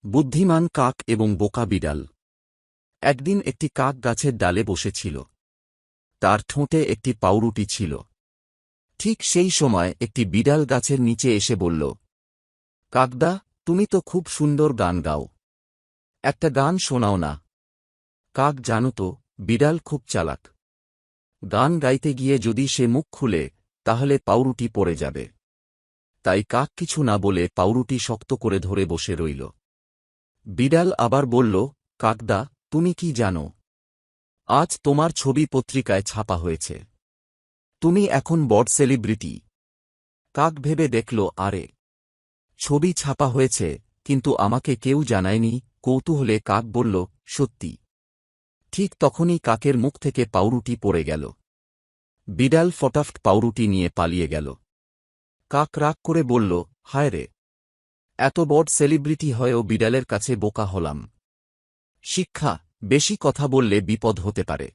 বুদ্ধিমান কাক এবং বোকা বিড়াল। একদিন একটি কাক গাছের ডালে বসেছিল। তার ঠোঁটে একটি পাউরুটি ছিল। ঠিক সেই সময় একটি বিড়াল গাছের নিচে এসে বলল, কাকদা, তুমি তো খুব সুন্দর গান গাও, একটা গান শোনাও না। কাক জানত বিড়াল খুব চালাক। গান গাইতে গিয়ে যদি সে মুখ খুলে তাহলে পাউরুটি পড়ে যাবে। তাই কাক কিছু না বলে পাউরুটি শক্ত করে ধরে বসে রইল। বিড়াল আবার বলল, কাকদা, তুমি কি জানো, আজ তোমার ছবি পত্রিকায় ছাপা হয়েছে। তুমি এখন বড় সেলিব্রিটি। কাক ভেবে দেখল, আরে, ছবি ছাপা হয়েছে, কিন্তু আমাকে কেউ জানায়নি। কৌতূহলে কাক বলল, সত্যি। ঠিক তখনই কাকের মুখ থেকে পাউরুটি পড়ে গেল। বিড়াল ফটাফট পাউরুটি নিয়ে পালিয়ে গেল। কাক রাগ করে বলল, হায় রে, এত বড় সেলিব্রিটি হয়েও বিড়ালের কাছে বোকা হলাম। শিক্ষা: বেশি কথা বললে বিপদ হতে পারে।